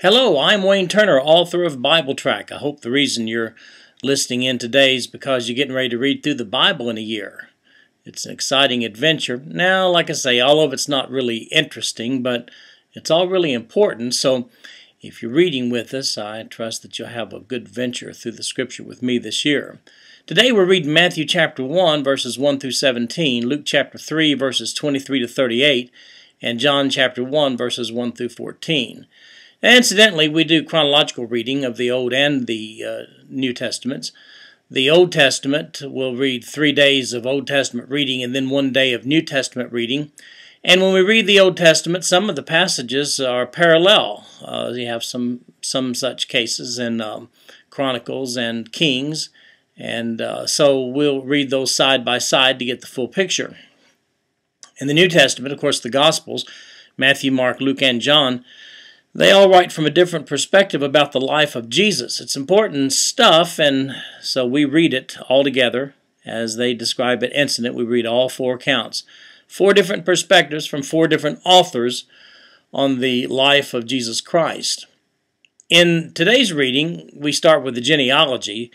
Hello, I'm Wayne Turner, author of BibleTrack. I hope the reason you're listening in today is because you're getting ready to read through the Bible in a year. It's an exciting adventure. Now, like I say, all of it's not really interesting, but it's all really important. So if you're reading with us, I trust that you'll have a good venture through the Scripture with me this year. Today we're reading Matthew chapter 1, verses 1 through 17, Luke chapter 3, verses 23 to 38, and John chapter 1, verses 1 through 14. Incidentally, we do chronological reading of the Old and the New Testaments. The Old Testament, we'll read 3 days of Old Testament reading and then 1 day of New Testament reading. And when we read the Old Testament, some of the passages are parallel. You have some such cases in Chronicles and Kings. And so we'll read those side by side to get the full picture. In the New Testament, of course, the Gospels, Matthew, Mark, Luke, and John, they all write from a different perspective about the life of Jesus. It's important stuff, and so we read it all together as they describe it incident. We read all 4 accounts. 4 different perspectives from 4 different authors on the life of Jesus Christ. In today's reading, we start with the genealogy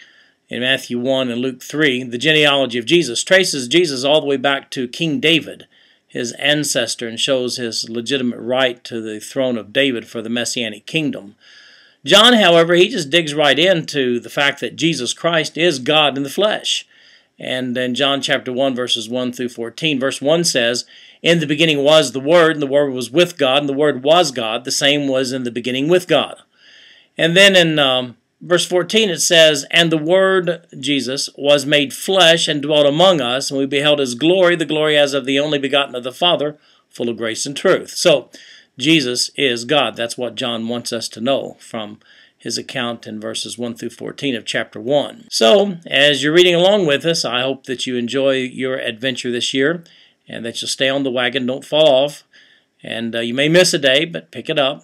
in Matthew 1 and Luke 3. The genealogy of Jesus traces Jesus all the way back to King David, his ancestor, and shows his legitimate right to the throne of David for the Messianic kingdom. John, however, he just digs right into the fact that Jesus Christ is God in the flesh. And in John chapter 1, verses 1 through 14, verse 1 says, "In the beginning was the Word, and the Word was with God, and the Word was God. The same was in the beginning with God." And then in verse 14 it says, "And the Word, Jesus, was made flesh and dwelt among us, and we beheld His glory, the glory as of the only begotten of the Father, full of grace and truth." So, Jesus is God. That's what John wants us to know from his account in verses 1 through 14 of chapter 1. So, as you're reading along with us, I hope that you enjoy your adventure this year, and that you'll stay on the wagon, don't fall off. And you may miss a day, but pick it up.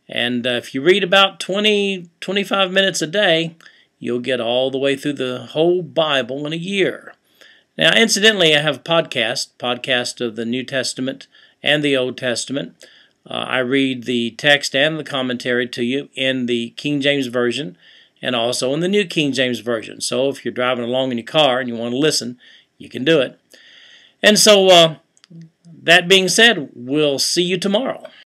And if you read about 25 minutes a day, you'll get all the way through the whole Bible in a year. Now, incidentally, I have a podcast of the New Testament and the Old Testament. I read the text and the commentary to you in the King James Version and also in the New King James Version. So if you're driving along in your car and you want to listen, you can do it. And so, that being said, we'll see you tomorrow.